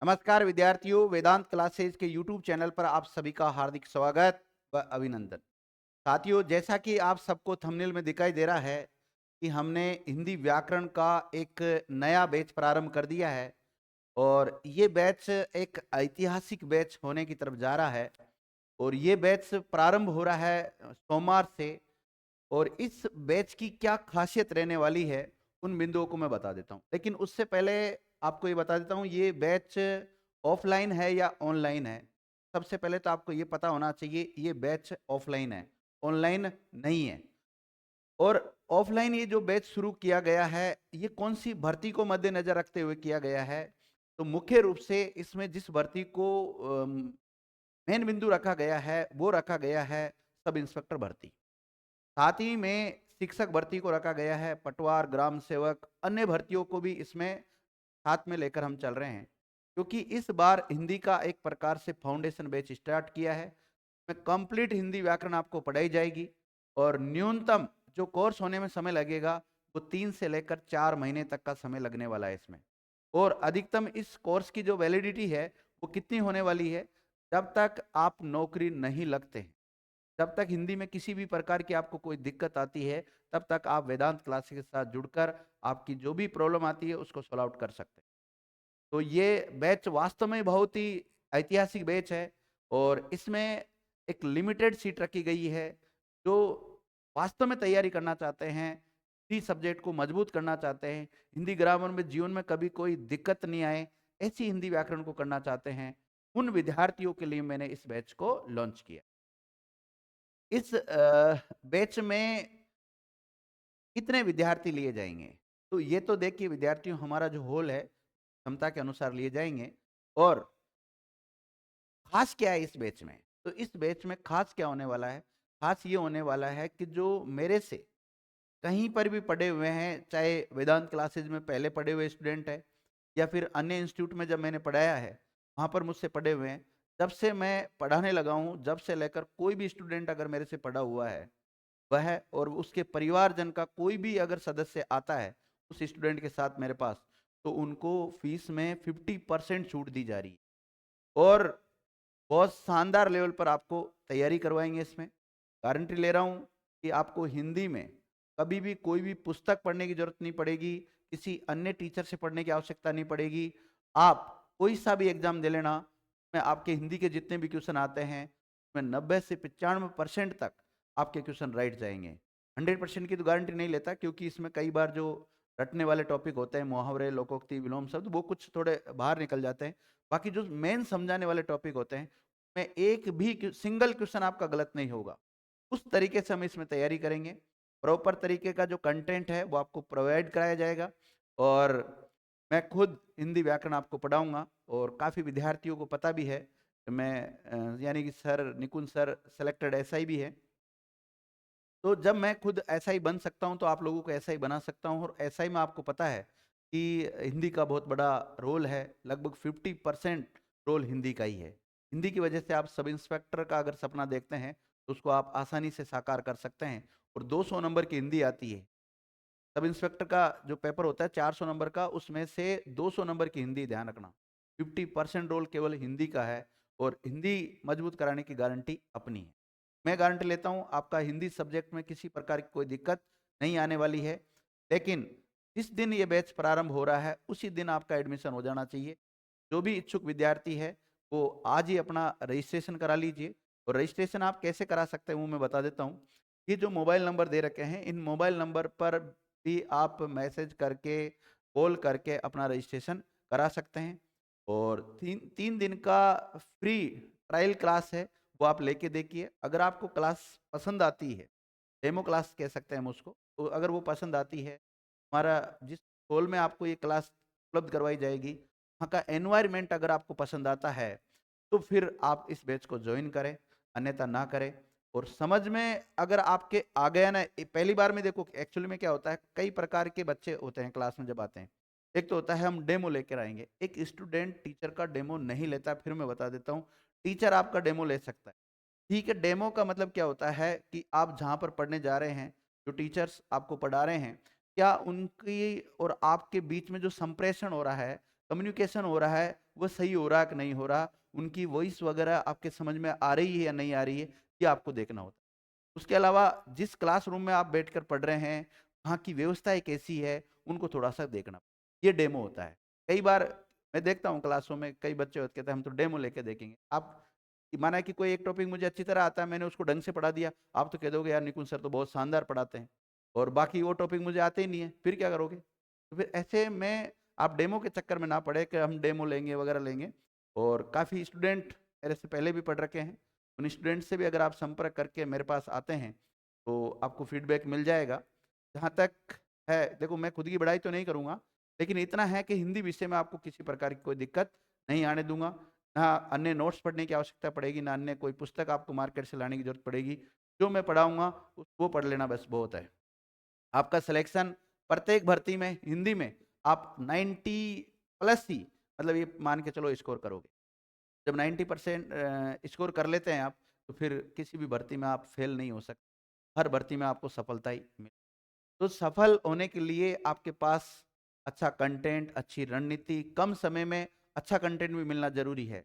नमस्कार विद्यार्थियों, वेदांत क्लासेस के यूट्यूब चैनल पर आप सभी का हार्दिक स्वागत व अभिनंदन। साथियों, जैसा कि आप सबको थंबनेल में दिखाई दे रहा है कि हमने हिंदी व्याकरण का एक नया बैच प्रारंभ कर दिया है और ये बैच एक ऐतिहासिक बैच होने की तरफ जा रहा है। और ये बैच प्रारंभ हो रहा है सोमवार से। और इस बैच की क्या खासियत रहने वाली है, उन बिंदुओं को मैं बता देता हूँ। लेकिन उससे पहले आपको ये बता देता हूँ, ये बैच ऑफलाइन है या ऑनलाइन है। सबसे पहले तो आपको ये पता होना चाहिए, ये बैच ऑफलाइन है, ऑनलाइन नहीं है। और ऑफलाइन ये जो बैच शुरू किया गया है, ये कौन सी भर्ती को मद्देनजर रखते हुए किया गया है? तो मुख्य रूप से इसमें जिस भर्ती को मेन बिंदु रखा गया है, वो रखा गया है सब इंस्पेक्टर भर्ती। साथ ही में शिक्षक भर्ती को रखा गया है, पटवार, ग्राम सेवक, अन्य भर्तियों को भी इसमें साथ में लेकर हम चल रहे हैं। क्योंकि इस बार हिंदी का एक प्रकार से फाउंडेशन बैच स्टार्ट किया है। इसमें कंप्लीट हिंदी व्याकरण आपको पढ़ाई जाएगी और न्यूनतम जो कोर्स होने में समय लगेगा वो 3 से लेकर 4 महीने तक का समय लगने वाला है इसमें। और अधिकतम इस कोर्स की जो वैलिडिटी है वो कितनी होने वाली है? जब तक आप नौकरी नहीं लगते हैं, जब तक हिंदी में किसी भी प्रकार की आपको कोई दिक्कत आती है, तब तक आप वेदांत क्लासेस के साथ जुड़कर आपकी जो भी प्रॉब्लम आती है उसको सॉल्व आउट कर सकते हैं। तो ये बैच वास्तव में बहुत ही ऐतिहासिक बैच है और इसमें एक लिमिटेड सीट रखी गई है। जो वास्तव में तैयारी करना चाहते हैं, इसी सब्जेक्ट को मजबूत करना चाहते हैं, हिंदी ग्रामर में जीवन में कभी कोई दिक्कत नहीं आए, ऐसी हिंदी व्याकरण को करना चाहते हैं, उन विद्यार्थियों के लिए मैंने इस बैच को लॉन्च किया। इस बैच में कितने विद्यार्थी लिए जाएंगे? तो ये तो देखिए विद्यार्थियों, हमारा जो होल है क्षमता के अनुसार लिए जाएंगे। और खास क्या है इस बैच में? तो इस बैच में खास क्या होने वाला है? खास ये होने वाला है कि जो मेरे से कहीं पर भी पढ़े हुए हैं, चाहे वेदांत क्लासेज में पहले पढ़े हुए स्टूडेंट है या फिर अन्य इंस्टीट्यूट में जब मैंने पढ़ाया है वहाँ पर मुझसे पढ़े हुए हैं, जब से मैं पढ़ाने लगा हूँ, जब से लेकर कोई भी स्टूडेंट अगर मेरे से पढ़ा हुआ है, वह और उसके परिवारजन का कोई भी अगर सदस्य आता है उस स्टूडेंट के साथ मेरे पास, तो उनको फीस में 50% छूट दी जा रही है। और बहुत शानदार लेवल पर आपको तैयारी करवाएंगे इसमें। गारंटी ले रहा हूँ कि आपको हिंदी में कभी भी कोई भी पुस्तक पढ़ने की जरूरत नहीं पड़ेगी, किसी अन्य टीचर से पढ़ने की आवश्यकता नहीं पड़ेगी। आप कोई सा भी एग्जाम दे लेना, में आपके हिंदी के जितने भी क्वेश्चन आते हैं उसमें 90 से 95% तक आपके क्वेश्चन राइट जाएंगे। 100% की तो गारंटी नहीं लेता, क्योंकि इसमें कई बार जो रटने वाले टॉपिक होते हैं, मुहावरे, लोकोक्ति, विलोम शब्द, वो कुछ थोड़े बाहर निकल जाते हैं। बाकी जो मेन समझाने वाले टॉपिक होते हैं में एक भी सिंगल क्वेश्चन आपका गलत नहीं होगा। उस तरीके से हम इसमें तैयारी करेंगे। प्रॉपर तरीके का जो कंटेंट है वो आपको प्रोवाइड कराया जाएगा। और मैं खुद हिंदी व्याकरण आपको पढ़ाऊंगा और काफ़ी विद्यार्थियों को पता भी है कि मैं यानी कि सर निकुंज सर सेलेक्टेड एसआई भी है। तो जब मैं खुद ऐसा ही बन सकता हूं तो आप लोगों को ऐसा ही बना सकता हूं। और ऐसा ही में आपको पता है कि हिंदी का बहुत बड़ा रोल है, लगभग 50% रोल हिंदी का ही है। हिंदी की वजह से आप सब इंस्पेक्टर का अगर सपना देखते हैं तो उसको आप आसानी से साकार कर सकते हैं। और 200 नंबर की हिंदी आती है। सब इंस्पेक्टर का जो पेपर होता है 400 नंबर का, उसमें से 200 नंबर की हिंदी, ध्यान रखना। 50% रोल केवल हिंदी का है और हिंदी मजबूत कराने की गारंटी अपनी है। मैं गारंटी लेता हूं आपका हिंदी सब्जेक्ट में किसी प्रकार की कोई दिक्कत नहीं आने वाली है। लेकिन जिस दिन ये बैच प्रारंभ हो रहा है उसी दिन आपका एडमिशन हो जाना चाहिए। जो भी इच्छुक विद्यार्थी है वो आज ही अपना रजिस्ट्रेशन करा लीजिए। और रजिस्ट्रेशन आप कैसे करा सकते हैं वो मैं बता देता हूँ। ये जो मोबाइल नंबर दे रखे हैं, इन मोबाइल नंबर पर भी आप मैसेज करके, कॉल करके अपना रजिस्ट्रेशन करा सकते हैं। और तीन तीन दिन का फ्री ट्रायल क्लास है, वो आप लेके देखिए। अगर आपको क्लास पसंद आती है, डेमो क्लास कह सकते हैं हम उसको, तो अगर वो पसंद आती है, हमारा जिस हॉल में आपको ये क्लास उपलब्ध करवाई जाएगी, वहाँ का एनवायरनमेंट अगर आपको पसंद आता है, तो फिर आप इस बैच को ज्वाइन करें, अन्यथा ना करें। और समझ में अगर आपके आ गया ना, पहली बार में देखो एक्चुअली में क्या होता है, कई प्रकार के बच्चे होते हैं क्लास में जब आते हैं। एक तो होता है हम डेमो लेकर आएंगे, एक स्टूडेंट टीचर का डेमो नहीं लेता। फिर मैं बता देता हूँ, टीचर आपका डेमो ले सकता है। ठीक है, डेमो का मतलब क्या होता है कि आप जहाँ पर पढ़ने जा रहे हैं, जो टीचर्स आपको पढ़ा रहे हैं, क्या उनकी और आपके बीच में जो संप्रेषण हो रहा है, कम्युनिकेशन हो रहा है वो सही हो रहा है कि नहीं हो रहा, उनकी वॉइस वगैरह आपके समझ में आ रही है या नहीं आ रही है, ये आपको देखना होता है। उसके अलावा जिस क्लासरूम में आप बैठकर पढ़ रहे हैं, वहाँ की व्यवस्थाएँ कैसी है, उनको थोड़ा-सा देखना। ये डेमो होता है। कई बार मैं देखता हूँ क्लासों में कई बच्चे होते कहते हैं हम तो डेमो लेके देखेंगे। आप माना कि कोई एक टॉपिक मुझे अच्छी तरह आता है, मैंने उसको ढंग से पढ़ा दिया, आप तो कह दोगे यार निकुंज सर तो बहुत शानदार पढ़ाते हैं और बाकी वो टॉपिक मुझे आते ही नहीं है, फिर क्या करोगे? तो फिर ऐसे में आप डेमो के चक्कर में ना पड़े कि हम डेमो लेंगे वगैरह लेंगे। और काफ़ी स्टूडेंट मेरे से पहले भी पढ़ रखे हैं, उन स्टूडेंट से भी अगर आप संपर्क करके मेरे पास आते हैं, तो आपको फीडबैक मिल जाएगा। जहाँ तक है देखो मैं खुद की बड़ाई तो नहीं करूँगा, लेकिन इतना है कि हिंदी विषय में आपको किसी प्रकार की कोई दिक्कत नहीं आने दूँगा। ना अन्य नोट्स पढ़ने की आवश्यकता पड़ेगी, ना अन्य कोई पुस्तक आपको मार्केट से लाने की ज़रूरत पड़ेगी। जो मैं पढ़ाऊँगा वो पढ़ लेना बस बहुत है। आपका सिलेक्शन प्रत्येक भर्ती में हिंदी में आप 90 प्लस ही मतलब ये मान के चलो स्कोर करोगे। जब 90% स्कोर कर लेते हैं आप, तो फिर किसी भी भर्ती में आप फेल नहीं हो सकते। हर भर्ती में आपको सफलता ही मिले। तो सफल होने के लिए आपके पास अच्छा कंटेंट, अच्छी रणनीति, कम समय में अच्छा कंटेंट भी मिलना ज़रूरी है।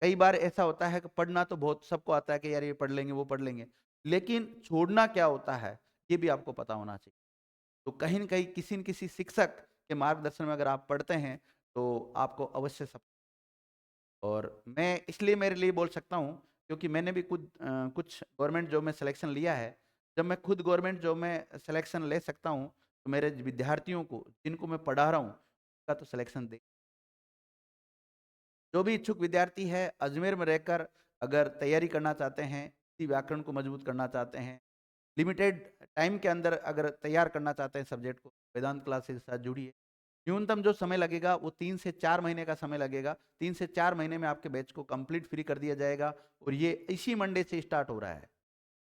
कई बार ऐसा होता है कि पढ़ना तो बहुत सबको आता है कि यार ये पढ़ लेंगे, वो पढ़ लेंगे। लेकिन छोड़ना क्या होता है, ये भी आपको पता होना चाहिए। तो कहीं न कहीं किसी न किसी शिक्षक के मार्गदर्शन में अगर आप पढ़ते हैं, तो आपको अवश्य सफ और मैं इसलिए मेरे लिए बोल सकता हूँ, क्योंकि मैंने भी कुछ गवर्नमेंट जॉब में सिलेक्शन लिया है। जब मैं खुद गवर्नमेंट जॉब में सिलेक्शन ले सकता हूँ, तो मेरे विद्यार्थियों को, जिनको मैं पढ़ा रहा हूँ, उसका तो सिलेक्शन दे जो भी इच्छुक विद्यार्थी है, अजमेर में रहकर अगर तैयारी करना चाहते हैं, इसी व्याकरण को मजबूत करना चाहते हैं, लिमिटेड टाइम के अंदर अगर तैयार करना चाहते हैं सब्जेक्ट को, वेदांत क्लासेस के साथ जुड़िए। न्यूनतम जो समय लगेगा वो 3 से 4 महीने का समय लगेगा। 3 से 4 महीने में आपके बैच को कंप्लीट फ्री कर दिया जाएगा और ये इसी मंडे से स्टार्ट हो रहा है।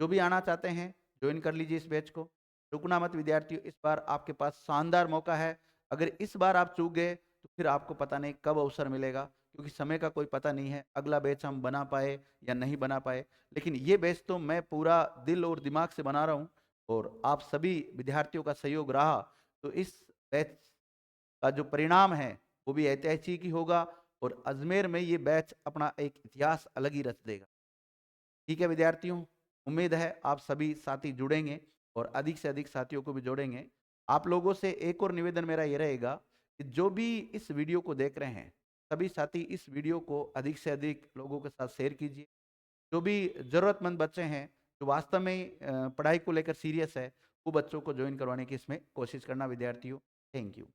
जो भी आना चाहते हैं, जॉइन कर लीजिए इस बैच को। रुकना मत विद्यार्थियों, इस बार आपके पास शानदार मौका है। अगर इस बार आप चूक गए, तो फिर आपको पता नहीं कब अवसर मिलेगा, क्योंकि समय का कोई पता नहीं है। अगला बैच हम बना पाए या नहीं बना पाए, लेकिन ये बैच तो मैं पूरा दिल और दिमाग से बना रहा हूँ और आप सभी विद्यार्थियों का सहयोग रहा, तो इस बैच का जो परिणाम है, वो भी ऐतिहासिक ही होगा और अजमेर में ये बैच अपना एक इतिहास अलग ही रच देगा। ठीक है विद्यार्थियों, उम्मीद है आप सभी साथी जुड़ेंगे और अधिक से अधिक साथियों को भी जोड़ेंगे। आप लोगों से एक और निवेदन मेरा ये रहेगा कि जो भी इस वीडियो को देख रहे हैं, सभी साथी इस वीडियो को अधिक से अधिक लोगों के साथ शेयर कीजिए। जो भी ज़रूरतमंद बच्चे हैं, जो वास्तव में पढ़ाई को लेकर सीरियस है, वो बच्चों को जॉइन करवाने की इसमें कोशिश करना विद्यार्थियों। Thank you.